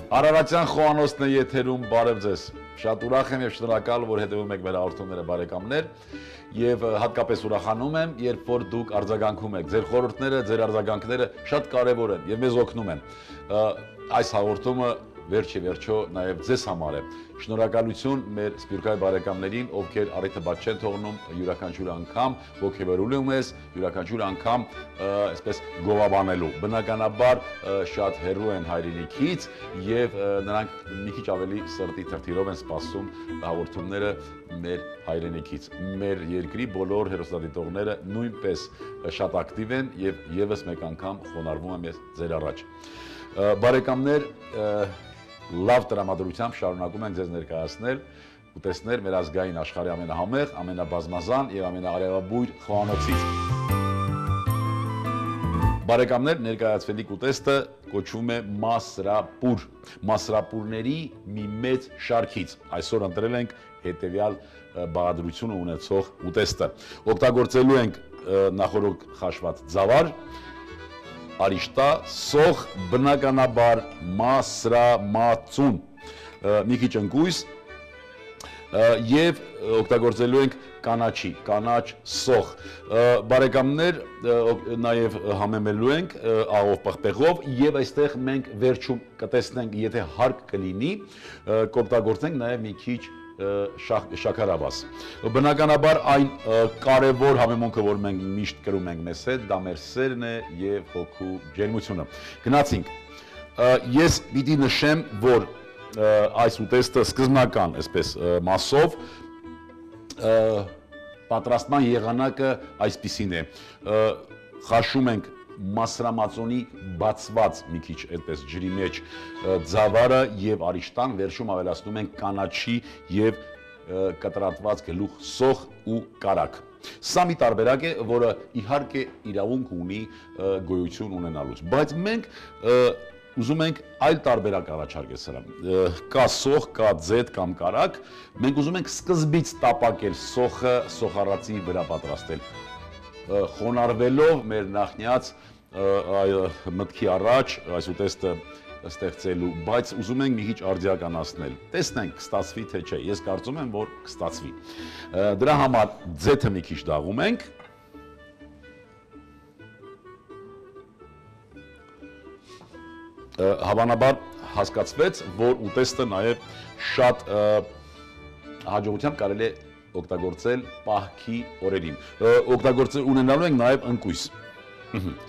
Արարատյան խոհանոցն է եթերում, բարև ձեզ։ Շատ ուրախ եմ եւ շնորհակալ, որ հետևում եք մեր հաղորդումները, բարեկամներ, եւ հատկապես ուրախանում եմ, երբ որ դուք արձագանքում եք։ Ձեր խորհուրդները, ձեր արձագանքները շատ կարեւոր են եւ մեզ օգնում են։ Այս հաղորդումը վերջո նաեւ ձեզ համար է։ Շնորհակալություն մեր սփյուռքահայ բարեկամներին, ովքեր առիթը բաց չեն թողնում յուրաքանչյուր անգամ ոգևորում ես, յուրաքանչյուր անգամ այսպես գովաբանելու։ Բնականաբար շատ հեռու են հայրենիքից եւ նրանք մի քիչ ավելի սրտի թրթիրով են սպասում հաղորդումները մեր հայրենիքից։ Մեր երկրի բոլոր հեռուստադիտողները նույնպես շատ ակտիվ են եւ եւս մեկ անգամ խոնարհվում եմ ես ձեր առաջ։ Բարեկամներ, լավ տրամադրությամբ շարունակում ենք ձեզ ներկայացնել ու տեսնել մեր ազգային աշխարհի ամենահամեղ, ամենաբազմազան եւ ամենաարևաբույր խոհանոցից։ Բարեկամներ, ներկայացվելիք ուտեստը կոչվում է մասրապուր։ Մասրապուրների մի մեծ շարքից։ Այսօր ընտրել ենք հետեւյալ բաղադրությունը ունեցող ուտեստը։ Օգտագործելու ենք նախորդ խաշված ձավար, արիշտա, սոխ, բնականաբար մասրամածուն, մի քիչ ընկույզ եւ օգտագործելու ենք կանաչ սոխ։ Բարեկամներ, նաեւ համեմելու ենք աղով պղպեղով եւ այստեղ մենք վերջում կտեսնենք, եթե հարկ կլինի, կօգտագործենք նաեւ մի քիչ շաքարավազ։ Բնականաբար այն կարևոր համեմունքը, որ մենք միշտ կրում ենք մեզ հետ, դա մեր սերն է եւ հոգու ջերմությունը։ Գնացինք։ Ես պիտի նշեմ, որ այս ուտեստը սկզբնական, այսպես մասով պատրաստման եղանակը այսպիսին է։ Խաշում ենք մասրամածունի բացված մի քիչ այդպես ջրի մեջ ձավարը եւ արիշտան, վերջում ավելացնում ենք կանաչի եւ կտրատված գլուխ սոխ ու կարակ։ Սա մի տարբերակ է, որը իհարկե իրավունք ունի գոյություն ունենալուց, բայց մենք ուզում ենք այլ տարբերակ առաջարկել սրան։ Կա սոխ, կա ձեթ կամ կարակ, մենք ուզում ենք սկզբից տապակել սոխը, սոխառածի վրա պատրաստել, խոնարհվելով մեր նախնյաց մտքի առաջ այս ուտեստը ստեղծելու, բայց ուզում ենք մի քիչ արդիականացնել։ Տեսնենք կստացվի թե չէ։ Ես կարծում եմ, որ կստացվի։ Դրա համար ձեթը մի քիչ դաղում ենք։ Հավանաբար հասկացվեց, որ ուտեստը նաև շատ հաջողությամբ կարելի է օգտագործել պահքի օրերին։ Ունենալու ենք նաև ընկույզ։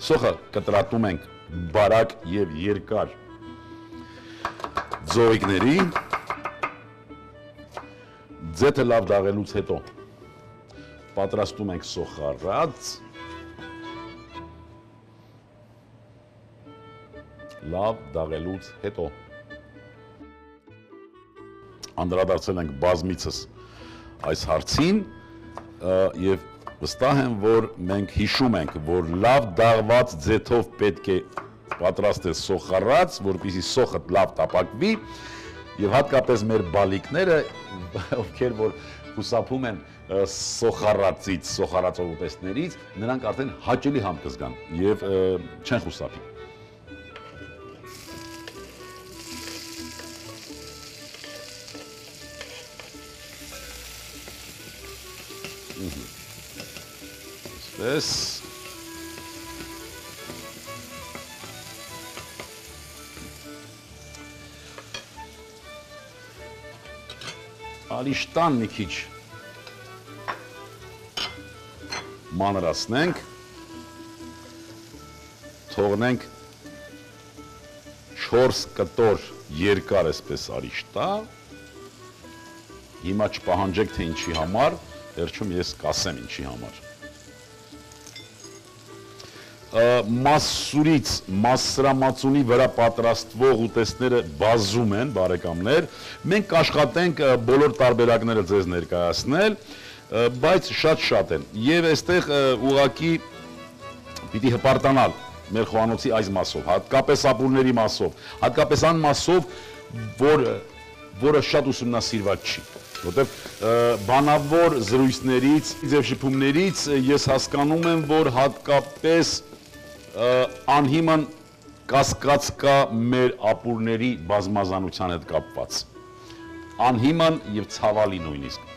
Սոխը կտրատում ենք բարակ եւ երկար ձողիկների։ Ձեթը լավ դաղելուց հետո պատրաստում ենք սոխառած։ Լավ դաղելուց հետո անդրադարձել ենք բազմիցս այս հարցին եւ վստահ եմ, որ մենք հիշում ենք, որ լավ դաղված ձեթով պետք է պատրաստել սոխառած, որպեսզի սոխը լավ տապակվի եւ հատկապես մեր բալիկները, ովքեր որ խուսափում են սոխառածից, սոխառածով ուտեստներից, նրանք արդեն հաճելի համ կզգան եւ չեն խուսափի։ Այսպես արիշտան մի քիչ մանրացնենք, թողնենք 4 կտոր երկար այսպես արիշտա, հիմա չպահանջեք թե ինչի համար, վերջում ես կասեմ ինչի համար։ Մասուրից, մասրամածունի վրա պատրաստվող ուտեստները բազում են, բարեկամներ, մենք կաշխատենք բոլոր տարբերակները ձեզ ներկայացնել, բայց շատ են, եւ այստեղ ուղղակի պիտի հպարտանալ մեր խոհանոցի այս մասով, հատկապես ապուրների մասով, հատկապես այն մասով, որը շատ ուսումնասիրված չի, որտեղ բանավոր զրույցներից, ձև շփումներից ես հասկանում եմ, որ հատկապես անհիմն կասկած կա մեր ապուրների բազմազանության հետ կապված։ Անհիմն եւ ցավալի նույնիսկ։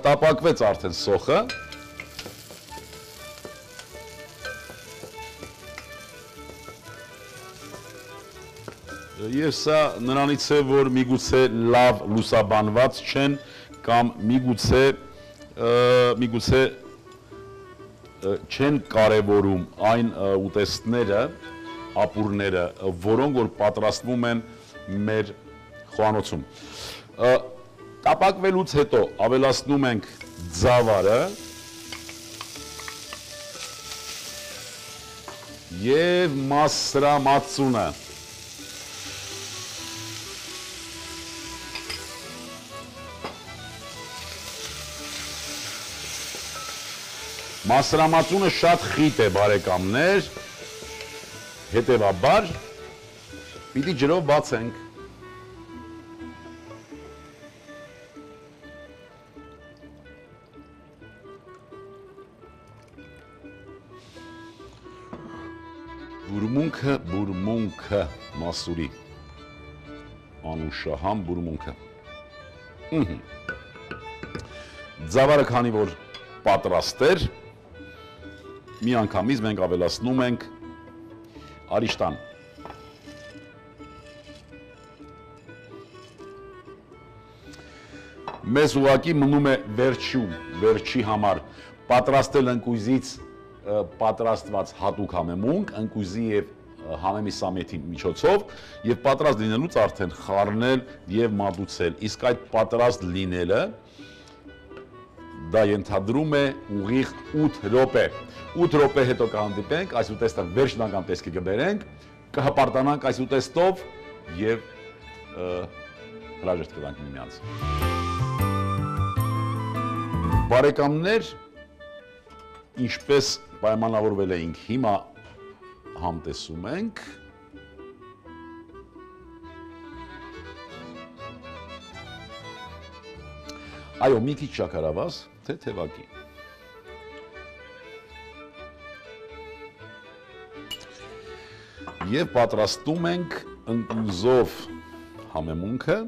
Տապակվեց արդեն սոխը։ Եվ սա նրանից է, որ միգուցե լավ լուսաբանված չեն կամ միգուցե չեն կարևորում այն ուտեստները, ապուրները, որոնք որ պատրաստվում են մեր խոհանոցում։ Տապակվելուց հետո ավելացնում ենք ձավարը եւ մասրամածունը։ Մասրամածունը շատ խիտ է, բարեկամներ, հետևաբար պիտի ջրով բացենք։ Բուրմունքը մասուրի, անուշահամ բուրմունքը։ Ձավարը քանի որ պատրաստ էր, մի անգամից մենք ավելացնում ենք արիշտան։ Մեզ ուղղակի մնում է վերջի համար պատրաստել ընկույզից պատրաստված հատուկ համեմունք, ընկույզի եւ համեմի սամեթի միջոցով եւ պատրաստ լինելուց արդեն խառնել եւ մատուցել։ Իսկ այդ պատրաստ լինելը դա ենթադրում է ուղիղ 8 րոպե։ 8 րոպե հետո կհանդիպենք, այս ուտեստը վերջնական տեսքի կբերենք, կհպարտանանք այս ուտեստով եւ հրաժեշտ կտանք միմյանց։ Բարեկամներ, ինչպես պայմանավորվել էինք, հիմա համտեսում ենք։ Այո, մի քիչ շաքարավազ, թե թևակի։ Եվ պատրաստում ենք ընկույզով համեմունքը։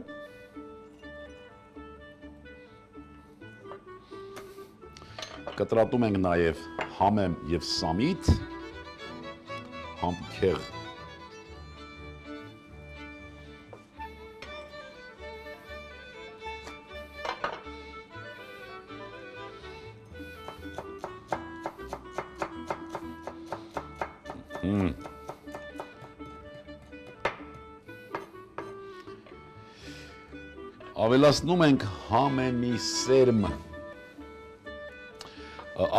Կտրատում ենք նաև համեմ և սամիտ, համքեղ Ավելացնում ենք համեմի սերմ։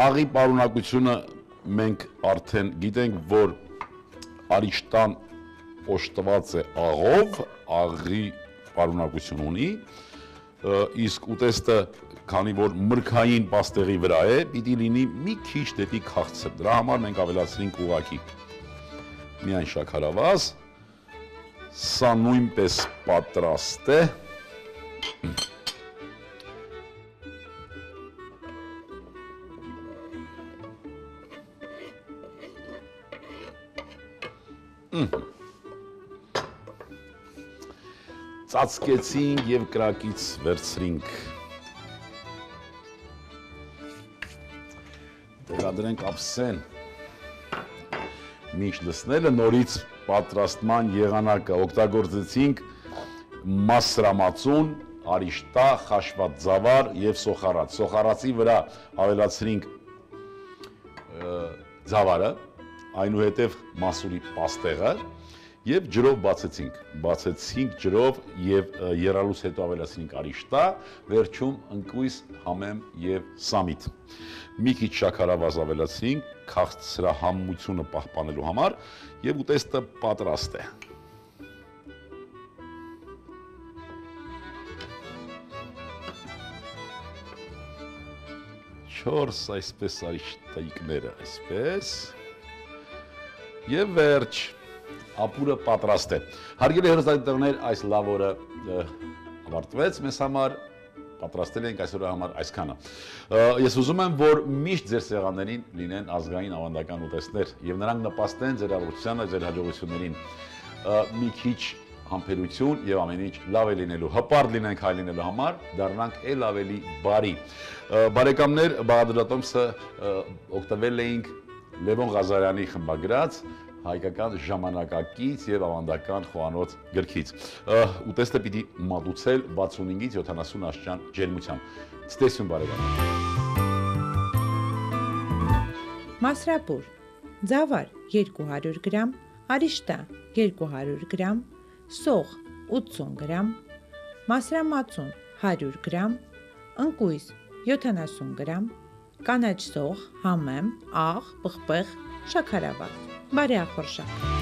Աղի պարունակությունը մենք արդեն գիտենք, որ արիշտան օժտված է աղով, աղի պարունակություն ունի, իսկ ուտեստը, քանի որ մրգային պաստեղի վրա է, պիտի լինի մի քիչ դեպի քաղցր։ Դրա համար մենք ավելացրինք ուղղակի միայն շաքարավազ, սա նույնպես պատրաստ է։ Ծածկեցինք և կրակից վերցրինք։ Տեղադրենք ափսեն։ Մինչ լսնելը նորից պատրաստման եղանակը օգտագործեցինք մասրամածուն, արիշտա, խաշված ձավար և սոխարած։ Սոխարածի վրա ավելացրինք ձավարը, այնուհետև մասուրի պաստեղը և ջրով բացեցինք ջրով և եռալուց հետո ավելացրինք արիշտա, վերջում ընկույզ, համեմ և սամիտ։ Մի քիչ շաքարավազ ավելացրինք քաղցրահամությունը պահպանելու համար և ուտեստը պատրաստ է։ 4 այսպես արիշտայիկները, այսպես, և վերջ, ապուրը պատրաստ է։ Հարգելի հեռուստադիտողներ, այս լավ օրը ավարտվեց մեզ համար, պատրաստել ենք այսօրվա համար այսքանը։ Ես ուզում եմ, որ միշտ ձեր սեղաններին լինեն ազգային ավանդական ուտեստներ եւ նրանք նպաստեն ձեր առողջությանը, ձեր հաջողություններին։ Մի քիչ համբերություն եւ ամեն ինչ լավ է լինելու, հպարտ լինենք հայ լինելու համար, դառնանք ել ավելի բարի։ Բարեկամներ, բաղադրատոմսը օգտվել էինք Լևոն Ղազարյանի խմբագրած հայկական ժամանակակից եւ ավանդական խոհանոց գրքից։ Ուտեստը պիտի մատուցել 65-ից 70 աստիճան ջերմությամբ։ Ցտեսություն բարեկամներ։ Մասրապուր, ձավար 200 գրամ, արիշտա 200 գրամ, սող 80 գրամ, մասրամածուն 100 գրամ, ընկույզ 70 գրամ, կանաչ սող, համեմ, աղ, պղպեղ, շաքարավազ, բարեախորժակ։